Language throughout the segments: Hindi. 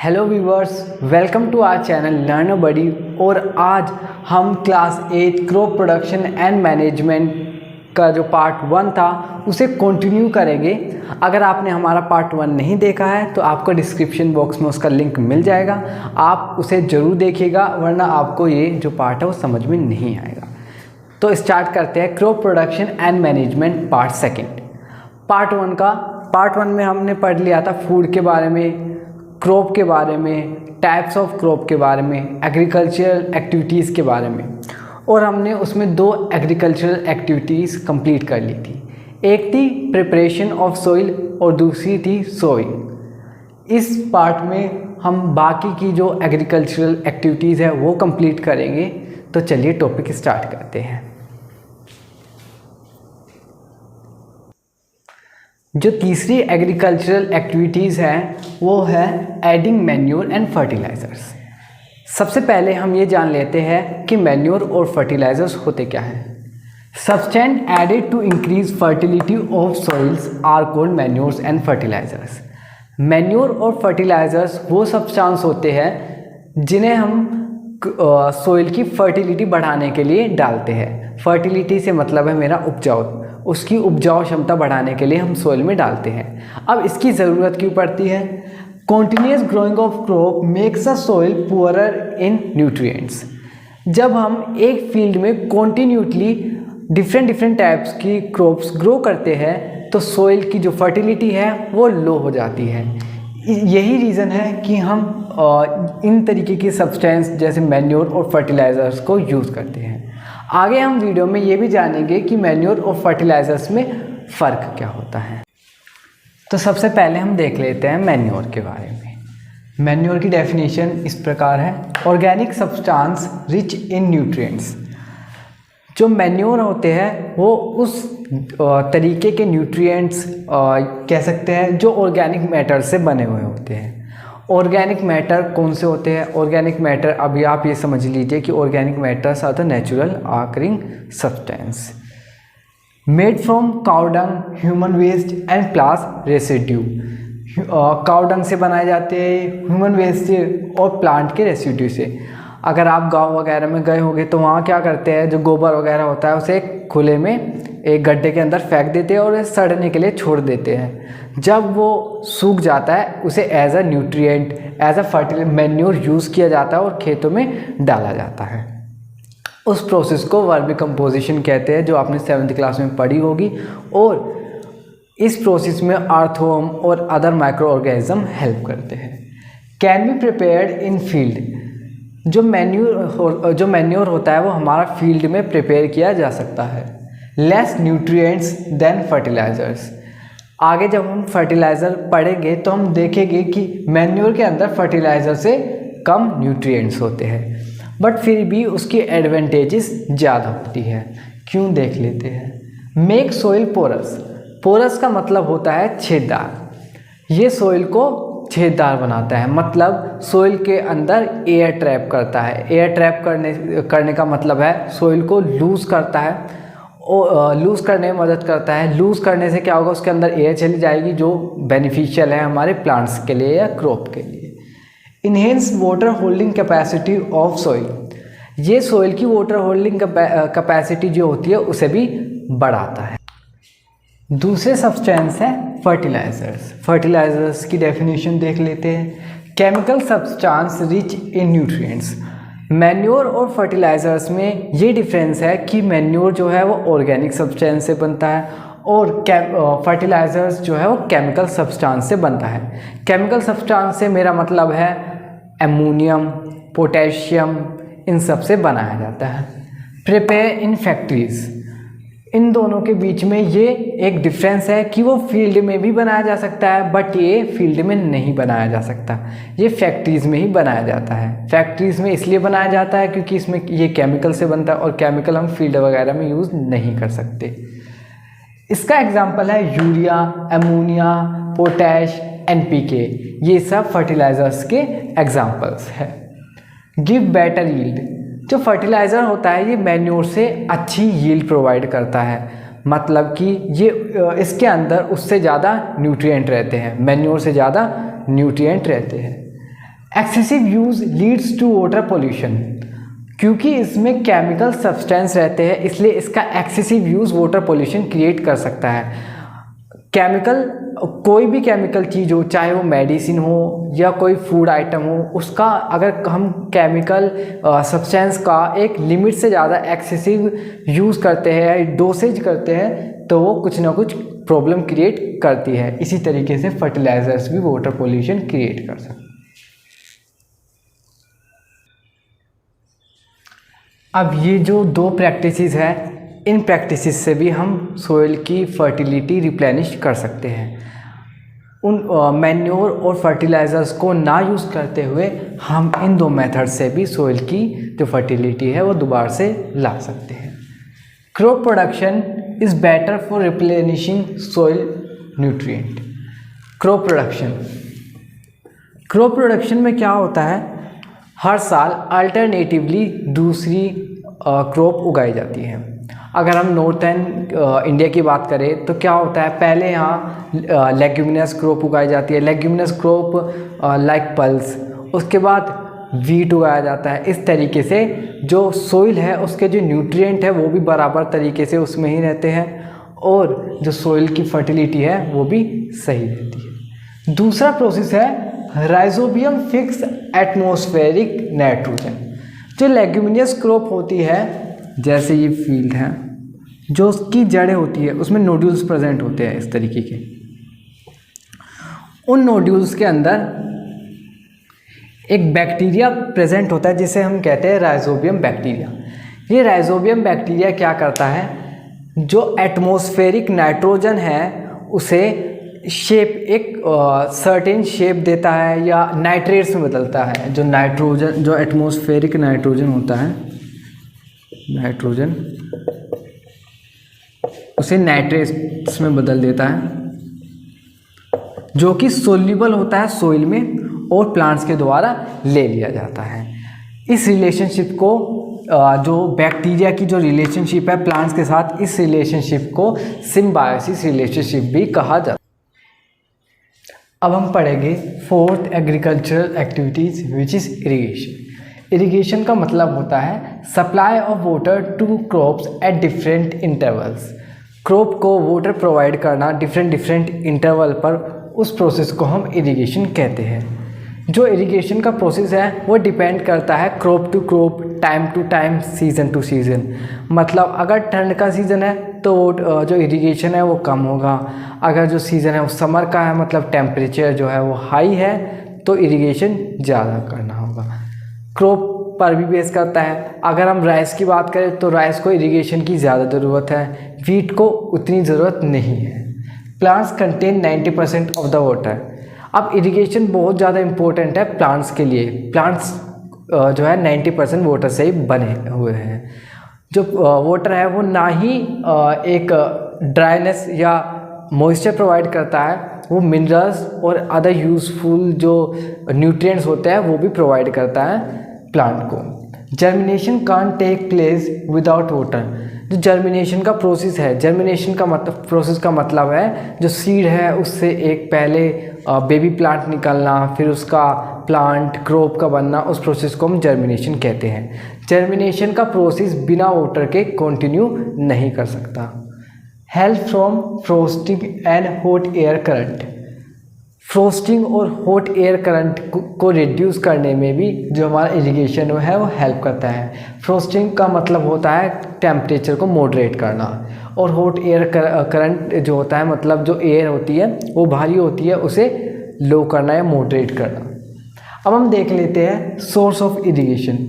Hello viewers, welcome to our channel learn buddy. और आज हम class 8 crop production and management का जो पार्ट 1 था उसे कंटिन्यू करेंगे। अगर आपने हमारा पार्ट 1 नहीं देखा है तो आपको डिस्क्रिप्शन बॉक्स में उसका लिंक मिल जाएगा, आप उसे ज़रूर देखिएगा, वरना आपको ये जो पार्ट है वो समझ में नहीं आएगा। तो स्टार्ट करते हैं crop production and management part 2। Part 1 में हमने पढ़ लिया था फूड के बारे में, क्रॉप के बारे में, टाइप्स ऑफ क्रॉप के बारे में, एग्रीकल्चरल एक्टिविटीज़ के बारे में, और हमने उसमें 2 एग्रीकल्चरल एक्टिविटीज़ कंप्लीट कर ली थी। एक थी प्रिपरेशन ऑफ सॉइल और दूसरी थी सोइंग। इस पार्ट में हम बाकी की जो एग्रीकल्चरल एक्टिविटीज़ है वो कंप्लीट करेंगे। तो चलिए टॉपिक स्टार्ट करते हैं। जो तीसरी एग्रीकल्चरल एक्टिविटीज़ है वो है एडिंग मैन्योर एंड फर्टिलाइज़र्स। सबसे पहले हम ये जान लेते हैं कि मैन्योर और फर्टिलाइज़र्स होते क्या हैं। Substance added to increase fertility of soils are called manures and fertilizers. Manure और फर्टिलाइज़र्स वो सब्सटेंस होते हैं जिन्हें हम सॉइल की फर्टिलिटी बढ़ाने के लिए डालते हैं। फर्टिलिटी से मतलब है मेरा उपजाऊ, उसकी उपजाऊ क्षमता बढ़ाने के लिए हम सॉइल में डालते हैं। अब इसकी ज़रूरत क्यों पड़ती है? Continuous growing of crop makes a soil poorer in nutrients. जब हम एक फील्ड में कॉन्टिन्यूटली डिफरेंट टाइप्स की क्रॉप्स ग्रो करते हैं तो सॉइल की जो फर्टिलिटी है वो लो हो जाती है। यही रीज़न है कि हम इन तरीके की सब्सटेंस जैसे मैन्योर और फर्टिलाइज़र्स को यूज़ करते हैं। आगे हम वीडियो में ये भी जानेंगे कि मैन्योर और फर्टिलाइज़र्स में फ़र्क क्या होता है। तो सबसे पहले हम देख लेते हैं मैन्योर के बारे में। मैन्योर की डेफिनेशन इस प्रकार है: organic substance rich in nutrients. जो मैन्योर होते हैं वो उस तरीके के न्यूट्रिएंट्स कह सकते हैं जो ऑर्गेनिक मैटर से बने हुए होते हैं। ऑर्गेनिक मैटर कौन से होते हैं? ऑर्गेनिक मैटर अभी आप ये समझ लीजिए कि organic matters are the natural occurring substance made from cow dung, human waste and plant residue. Cow dung से बनाए जाते हैं, ह्यूमन वेस्ट से और प्लांट के रेसिड्यू से। अगर आप गांव वगैरह में गए होंगे तो वहाँ क्या करते हैं, जो गोबर वगैरह होता है उसे खुले में एक गड्ढे के अंदर फेंक देते हैं और सड़ने के लिए छोड़ देते हैं। जब वो सूख जाता है उसे as a nutrient, as a fertilizer, manure use किया जाता है और खेतों में डाला जाता है। उस प्रोसेस को वर्मी कंपोजिशन कहते हैं, जो आपने 7th क्लास में पढ़ी होगी। और इस प्रोसेस में अर्थवर्म और अदर माइक्रो ऑर्गेनिज्म हेल्प करते हैं। Can be prepared in field. जो मैन्योर होता है वो हमारा फील्ड में प्रिपेयर किया जा सकता है। Less nutrients than fertilizers. आगे जब हम फर्टिलाइज़र पढ़ेंगे तो हम देखेंगे कि मैन्योर के अंदर फर्टिलाइज़र से कम न्यूट्रिएंट्स होते हैं, बट फिर भी उसकी एडवांटेजेस ज़्यादा होती है। क्यों, देख लेते हैं। Make soil porous. पोरस का मतलब होता है छेददार। ये सॉइल को छेददार बनाता है, मतलब सॉइल के अंदर एयर ट्रैप करता है। एयर ट्रैप करने का मतलब है सॉइल को लूज़ करता है, और लूज़ करने में मदद करता है। लूज़ करने से क्या होगा, उसके अंदर एयर चली जाएगी जो बेनिफिशियल है हमारे प्लांट्स के लिए या क्रॉप के लिए। Enhance water holding capacity of soil. ये सॉइल की वाटर होल्डिंग कैपेसिटी जो होती है उसे भी बढ़ाता है। दूसरे सब्सटेंस है फर्टिलाइज़र्स। फर्टिलाइज़र्स की डेफिनेशन देख लेते हैं। Chemical substance rich in nutrients. Manure और फर्टिलाइज़र्स में ये डिफरेंस है कि मैन्योर जो है वो ऑर्गेनिक सब्सटेंस से बनता है और फर्टिलाइज़र्स जो है वो केमिकल सब्सटेंस से बनता है। केमिकल सब्सटेंस से मेरा मतलब है एमोनियम, पोटेशियम, इन सब से बनाया जाता है। Prepare in factories. इन दोनों के बीच में ये एक डिफरेंस है कि वो फील्ड में भी बनाया जा सकता है, बट ये फील्ड में नहीं बनाया जा सकता, ये फैक्ट्रीज़ में ही बनाया जाता है। फैक्ट्रीज़ में इसलिए बनाया जाता है क्योंकि इसमें ये केमिकल से बनता है और केमिकल हम फील्ड वगैरह में यूज़ नहीं कर सकते। इसका एग्जाम्पल है यूरिया, अमोनिया, पोटैश, NPK। ये सब फर्टिलाइज़र्स के एग्जाम्पल्स हैं। Give better yield. जो फर्टिलाइज़र होता है ये मैन्योर से अच्छी यील्ड प्रोवाइड करता है, मतलब कि ये इसके अंदर उससे ज़्यादा न्यूट्रिएंट रहते हैं, मैन्योर से ज़्यादा न्यूट्रिएंट रहते हैं। Excessive use leads to water pollution. क्योंकि इसमें केमिकल सब्सटेंस रहते हैं इसलिए इसका excessive use water pollution create कर सकता है। केमिकल, कोई भी केमिकल चीज़ हो, चाहे वो मेडिसिन हो या कोई फूड आइटम हो, उसका अगर हम केमिकल सब्सटेंस का एक लिमिट से ज़्यादा एक्सेसिव यूज़ करते हैं, डोसेज करते हैं, तो वो कुछ ना कुछ प्रॉब्लम क्रिएट करती है। इसी तरीके से फर्टिलाइजर्स भी वाटर पोल्यूशन क्रिएट कर सकते हैं। अब ये जो दो प्रैक्टिसेस हैं, इन प्रैक्टिसेस से भी हम सोइल की फर्टिलिटी रिप्लेनिश कर सकते हैं। उन मैन्योर और फर्टिलाइज़र्स को ना यूज़ करते हुए हम इन दो मेथड से भी सोइल की जो फर्टिलिटी है वो दोबारा से ला सकते हैं। Crop production is better for replenishing soil nutrient. Crop production में क्या होता है, हर साल अल्टरनेटिवली दूसरी क्रॉप उगाई जाती है। अगर हम नॉर्थर्न इंडिया की बात करें तो क्या होता है, पहले यहाँ लेग्यूमिनस क्रॉप उगाई जाती है, लेग्यूमिनस क्रॉप लाइक पल्स, उसके बाद वीट उगाया जाता है। इस तरीके से जो सोइल है उसके जो न्यूट्रिएंट है वो भी बराबर तरीके से उसमें ही रहते हैं और जो सोइल की फर्टिलिटी है वो भी सही रहती है। दूसरा प्रोसेस है राइजोबियम फिक्स एटमॉस्फेरिक नाइट्रोजन। जो लेग्यूमिनस क्रॉप होती है, जैसे ये फील्ड है, जो उसकी जड़ें होती है उसमें नोड्यूल्स प्रेजेंट होते हैं इस तरीके के। उन नोड्यूल्स के अंदर एक बैक्टीरिया प्रेजेंट होता है जिसे हम कहते हैं राइजोबियम बैक्टीरिया। ये राइजोबियम बैक्टीरिया क्या करता है, जो एटमॉस्फेरिक नाइट्रोजन है उसे शेप, एक सर्टेन शेप देता है या नाइट्रेट्स में बदलता है। जो नाइट्रोजन, जो एटमॉस्फेरिक नाइट्रोजन होता है, नाइट्रोजन, उसे नाइट्रेट्स में बदल देता है, जो कि सोल्यूबल होता है सॉइल में और प्लांट्स के द्वारा ले लिया जाता है। इस रिलेशनशिप को, जो बैक्टीरिया की जो रिलेशनशिप है प्लांट्स के साथ, इस रिलेशनशिप को सिम्बायोसिस रिलेशनशिप भी कहा जाता है। अब हम पढ़ेंगे fourth agricultural activities which is irrigation. Irrigation का मतलब होता है supply of water to crops at different intervals. Crop को वाटर प्रोवाइड करना डिफरेंट इंटरवल पर, उस प्रोसेस को हम इरिगेशन कहते हैं। जो इरिगेशन का प्रोसेस है वो डिपेंड करता है crop to crop, time to time, season to season. मतलब अगर ठंड का सीज़न है तो जो इरिगेशन है वो कम होगा, अगर जो सीज़न है वो समर का है, मतलब टेम्परेचर जो है वो हाई है, तो इरिगेशन ज़्यादा करना होगा। क्रॉप पर भी बेस करता है। अगर हम राइस की बात करें तो राइस को इरिगेशन की ज़्यादा ज़रूरत है, वीट को उतनी ज़रूरत नहीं है। Plants contain 90% of the water. अब इरिगेशन बहुत ज़्यादा इम्पोर्टेंट है प्लांट्स के लिए। प्लांट्स जो है 90% वाटर से ही बने हुए हैं। जो वाटर है वो ना ही एक ड्राइनेस या मॉइस्चर प्रोवाइड करता है, वो मिनरल्स और अदर यूज़फुल जो न्यूट्रिएंट्स होते हैं वो भी प्रोवाइड करता है प्लांट को। Germination can't take place without water. जो जर्मिनेशन का प्रोसेस है, जर्मिनेशन का मतलब, प्रोसेस का मतलब है जो सीड है उससे एक पहले बेबी प्लांट निकलना, फिर उसका प्लांट क्रॉप का बनना, उस प्रोसेस को हम जर्मिनेशन कहते हैं। जर्मिनेशन का प्रोसेस बिना वाटर के कंटिन्यू नहीं कर सकता। Help from frosting and hot air current. Frosting और हॉट एयर करंट को रिड्यूस करने में भी जो हमारा इरिगेशन है वो हेल्प करता है। फ्रोस्टिंग का मतलब होता है टेम्परेचर को मॉडरेट करना, और हॉट एयर करंट जो होता है मतलब जो एयर होती है वो भारी होती है उसे लो करना या मॉडरेट करना। अब हम देख लेते हैं सोर्स ऑफ इरिगेशन।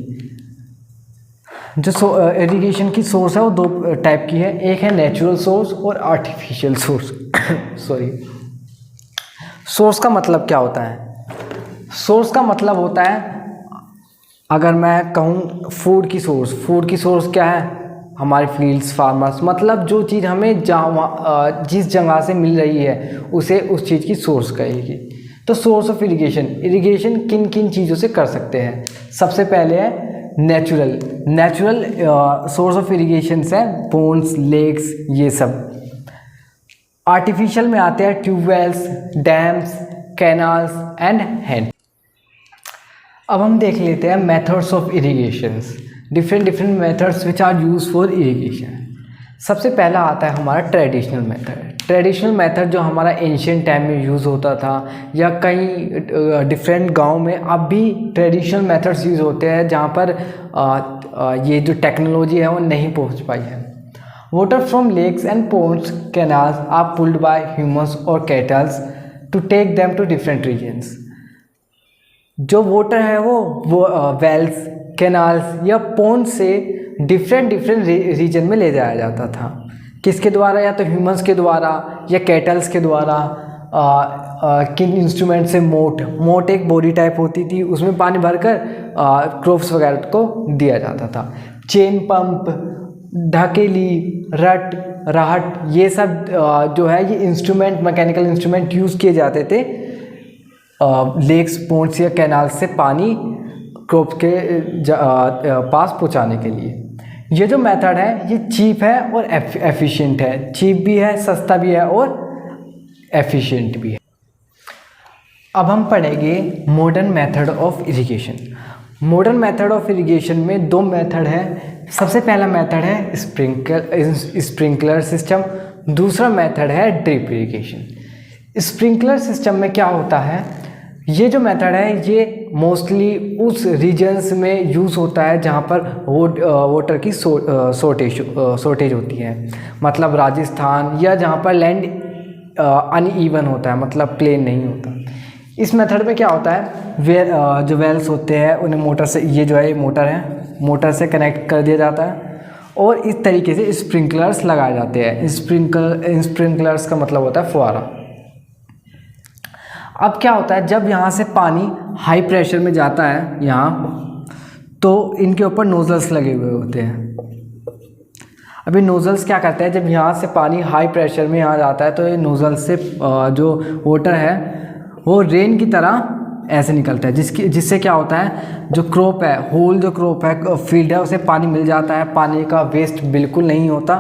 जो इरिगेशन की सोर्स है वो दो टाइप की है, एक है नेचुरल सोर्स और आर्टिफिशियल सोर्स। सॉरी, सोर्स का मतलब क्या होता है? सोर्स का मतलब होता है, अगर मैं कहूँ फूड की सोर्स क्या है? हमारे फील्ड्स, फार्मर्स, मतलब जो चीज़ हमें जिस जगह से मिल रही है उसे उस चीज़ की सोर्स कहेगी। तो सोर्स ऑफ इरिगेशन किन किन चीज़ों से कर सकते हैं? सबसे पहले है नेचुरल सोर्स ऑफ इरिगेशन है पोन्स, लेक्स, ये सब। आर्टिफिशियल में आते हैं tubewells, dams, canals and hand. अब हम देख लेते हैं methods of irrigations, different methods which are use for irrigation. सबसे पहला आता है हमारा ट्रेडिशनल मेथड। ट्रेडिशनल मेथड जो हमारा एंशियंट टाइम में यूज़ होता था या कई डिफरेंट गांव में अब भी ट्रेडिशनल मेथड्स यूज़ होते हैं जहां पर ये जो टेक्नोलॉजी है वो नहीं पहुंच पाई है। Water from lakes and ponds canals are pulled by humans और cattles to take them to different regions. जो वाटर है वो वेल्स, कैनाल्स या पोन्ड से डिफरेंट रीजन में ले जाया जाता था। किसके द्वारा? या तो ह्यूमंस के द्वारा या कैटल्स के द्वारा। किन इंस्ट्रूमेंट से? मोट एक बॉडी टाइप होती थी, उसमें पानी भरकर क्रॉप्स वगैरह को दिया जाता था। चेन पंप, ढकेली, राहट, ये सब जो है ये इंस्ट्रूमेंट, मैकेनिकल इंस्ट्रूमेंट यूज़ किए जाते थे लेक्स, पोन्ड्स या कैनाल से पानी क्रॉप के पास पहुंचाने के लिए। ये जो मेथड है ये चीप है और एफिशिएंट है। चीप भी है, सस्ता भी है और एफिशिएंट भी है। अब हम पढ़ेंगे modern method of irrigation. Modern method of irrigation में दो मेथड है। सबसे पहला मेथड है स्प्रिंकलर सिस्टम, दूसरा मेथड है ड्रिप इरिगेशन। स्प्रिंकलर सिस्टम में क्या होता है? ये जो मेथड है ये मोस्टली उस रीजन्स में यूज़ होता है जहाँ पर वाटर की शॉर्टेज होती है, मतलब राजस्थान या जहाँ पर लैंड अनइवन होता है, मतलब प्लेन नहीं होता। इस मेथड में क्या होता है, जो वेल्स होते हैं उन्हें मोटर से, ये जो है मोटर है, मोटर से कनेक्ट कर दिया जाता है और इस तरीके से स्प्रिंकलर्स लगाए जाते हैं। स्प्रिंकलर्स का मतलब होता है फुहारा। अब क्या होता है, जब यहाँ से पानी हाई प्रेशर में जाता है यहाँ, तो इनके ऊपर नोजल्स लगे हुए होते हैं। अभी नोजल्स क्या करते हैं, जब यहाँ से पानी हाई प्रेशर में यहाँ जाता है तो ये नोजल से जो वाटर है वो रेन की तरह ऐसे निकलता है, जिससे क्या होता है, जो क्रॉप है, होल जो क्रॉप है, फील्ड है, उसे पानी मिल जाता है। पानी का वेस्ट बिल्कुल नहीं होता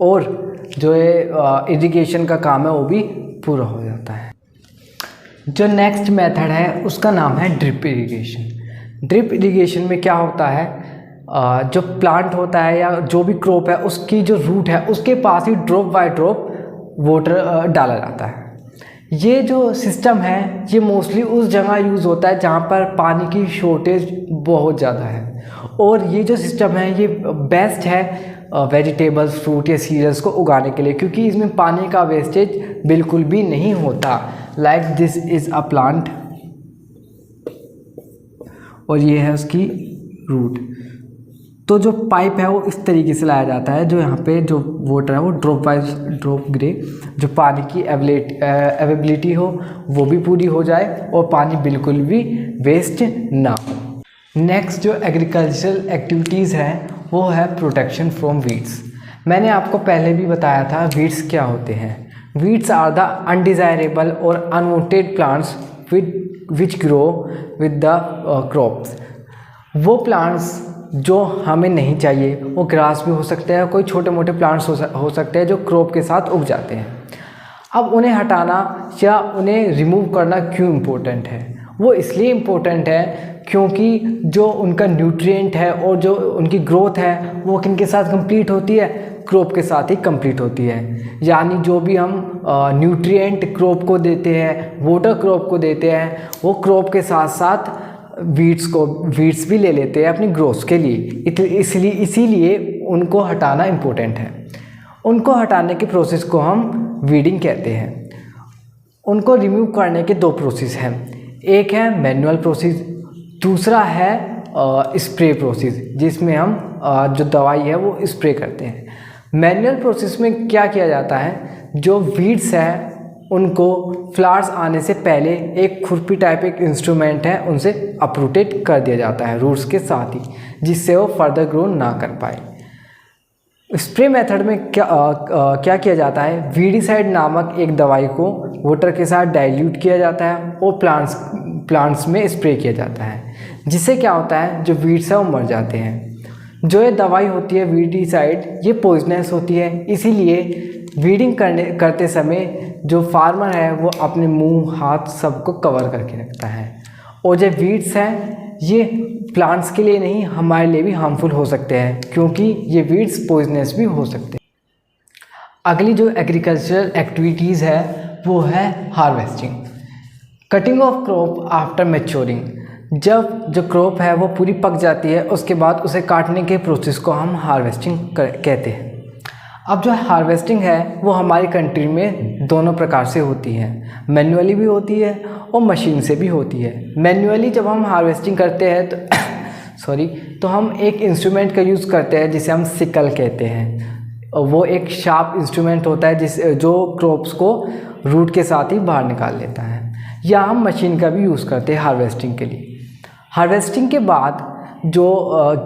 और जो है इरिगेशन का काम है वो भी पूरा हो जाता है। जो नेक्स्ट मेथड है उसका नाम है ड्रिप इरिगेशन। ड्रिप इरिगेशन में क्या होता है, जो प्लांट होता है या जो भी क्रॉप है उसकी जो रूट है उसके पास ही ड्रॉप बाय ड्रॉप वाटर डाला जाता है। ये जो सिस्टम है ये मोस्टली उस जगह यूज़ होता है जहाँ पर पानी की शॉर्टेज बहुत ज़्यादा है, और ये जो सिस्टम है ये बेस्ट है वेजिटेबल्स, फ्रूट या सीरियल्स को उगाने के लिए, क्योंकि इसमें पानी का वेस्टेज बिल्कुल भी नहीं होता। Like this is a plant और ये है उसकी रूट। तो जो पाइप है वो इस तरीके से लाया जाता है, जो यहाँ पे जो वाटर है वो ड्रॉप बाय ड्रॉप गिरे, जो पानी की अवेलेबिलिटी हो वो भी पूरी हो जाए और पानी बिल्कुल भी वेस्ट ना हो। नेक्स्ट जो एग्रीकल्चरल एक्टिविटीज़ हैं वो है प्रोटेक्शन फ्रॉम वीड्स। मैंने आपको पहले भी बताया था वीड्स क्या होते हैं। वीड्स आर द अनडिज़ायरेबल और unwanted plants which grow with the crops. वो प्लांट्स जो हमें नहीं चाहिए, वो ग्रास भी हो सकते हैं, कोई छोटे मोटे प्लांट्स हो सकते हैं जो क्रॉप के साथ उग जाते हैं। अब उन्हें हटाना या उन्हें रिमूव करना क्यों इम्पोर्टेंट है? वो इसलिए इम्पोर्टेंट है क्योंकि जो उनका न्यूट्रिएंट है और जो उनकी ग्रोथ है वो किनके साथ कंप्लीट होती है? क्रॉप के साथ ही कंप्लीट होती है। यानी जो भी हम न्यूट्रिएंट क्रॉप को देते हैं, वाटर क्रॉप को देते हैं, वो क्रॉप के साथ साथ वीड्स भी ले लेते हैं अपनी ग्रोथ के लिए। इसीलिए उनको हटाना इम्पोर्टेंट है। उनको हटाने के प्रोसेस को हम वीडिंग कहते हैं। उनको रिमूव करने के दो प्रोसेस हैं, एक है मैनुअल प्रोसेस, दूसरा है स्प्रे प्रोसेस, जिसमें हम जो दवाई है वो स्प्रे करते हैं। मैनुअल प्रोसेस में क्या किया जाता है, जो वीड्स हैं उनको फ्लावर्स आने से पहले एक खुरपी टाइप एक इंस्ट्रूमेंट है उनसे अपरूटेड कर दिया जाता है रूट्स के साथ ही, जिससे वो फर्दर ग्रो ना कर पाए। स्प्रे मेथड में क्या किया जाता है, वीडीसाइड नामक एक दवाई को वाटर के साथ डाइल्यूट किया जाता है और प्लांट्स में स्प्रे किया जाता है, जिससे क्या होता है, जो वीड्स है वो मर जाते हैं। जो ये दवाई होती है वीडीसाइड, ये पॉइजनस होती है, इसीलिए वीडिंग करते समय जो फार्मर है वो अपने मुंह, हाथ सबको कवर करके रखता है। और जो वीड्स हैं ये प्लांट्स के लिए नहीं, हमारे लिए भी हार्मफुल हो सकते हैं, क्योंकि ये वीड्स पॉइजनस भी हो सकते हैं। अगली जो एग्रीकल्चरल एक्टिविटीज़ है वो है harvesting. Cutting of crop after maturing. जब जो क्रॉप है वो पूरी पक जाती है, उसके बाद उसे काटने के प्रोसेस को हम हार्वेस्टिंग कहते हैं। अब जो हार्वेस्टिंग है वो हमारी कंट्री में दोनों प्रकार से होती है, मैन्युअली भी होती है और मशीन से भी होती है। मैन्युअली जब हम हार्वेस्टिंग करते हैं तो तो हम एक इंस्ट्रूमेंट का यूज़ करते हैं जिसे हम सिकल कहते हैं। वो एक शार्प इंस्ट्रूमेंट होता है जो क्रॉप्स को रूट के साथ ही बाहर निकाल लेता है। या हम मशीन का भी यूज़ करते हैं हार्वेस्टिंग के लिए। हार्वेस्टिंग के बाद जो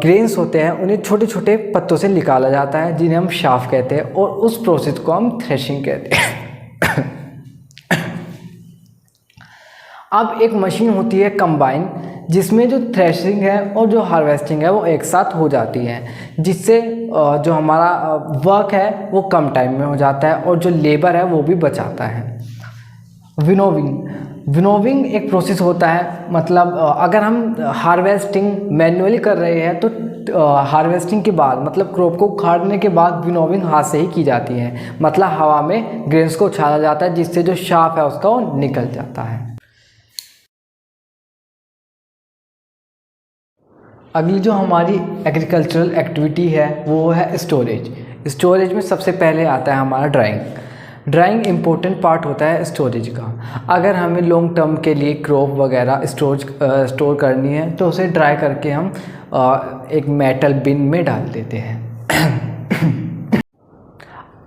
ग्रेन्स होते हैं उन्हें छोटे छोटे पत्तों से निकाला जाता है, जिन्हें हम शाफ कहते हैं, और उस प्रोसेस को हम थ्रेशिंग कहते हैं। अब एक मशीन होती है कंबाइन, जिसमें जो थ्रेशिंग है और जो हार्वेस्टिंग है वो एक साथ हो जाती है, जिससे जो हमारा वर्क है वो कम टाइम में हो जाता है और जो लेबर है वो भी बचाता है। विनोविंग एक प्रोसेस होता है, मतलब अगर हम हार्वेस्टिंग मैन्युअली कर रहे हैं तो हार्वेस्टिंग के बाद, मतलब क्रॉप को उखाड़ने के बाद विनोविंग हाथ से ही की जाती है। मतलब हवा में ग्रेन्स को उछाला जाता है, जिससे जो शार्प है उसका वो निकल जाता है। अगली जो हमारी एग्रीकल्चरल एक्टिविटी है वो है स्टोरेज में सबसे पहले आता है हमारा ड्राइंग इम्पोर्टेंट पार्ट होता है स्टोरेज का। अगर हमें लॉन्ग टर्म के लिए क्रॉप वगैरह स्टोर करनी है तो उसे ड्राई करके हम एक मेटल बिन में डाल देते हैं।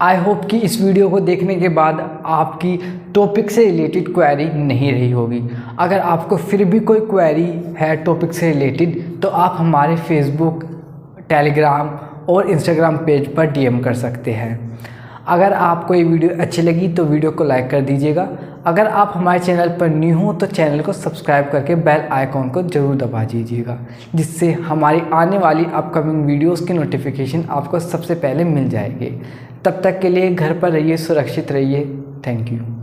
आई होप कि इस वीडियो को देखने के बाद आपकी टॉपिक से रिलेटेड क्वेरी नहीं रही होगी। अगर आपको फिर भी कोई क्वेरी है टॉपिक से रिलेटेड तो आप हमारे फेसबुक, टेलीग्राम और इंस्टाग्राम पेज पर डीएम कर सकते हैं। अगर आपको ये वीडियो अच्छी लगी तो वीडियो को लाइक कर दीजिएगा। अगर आप हमारे चैनल पर न्यू हो तो चैनल को सब्सक्राइब करके बेल आइकॉन को ज़रूर दबा दीजिएगा, जिससे हमारी आने वाली अपकमिंग वीडियोस की नोटिफिकेशन आपको सबसे पहले मिल जाएगी। तब तक के लिए घर पर रहिए, सुरक्षित रहिए। Thank you.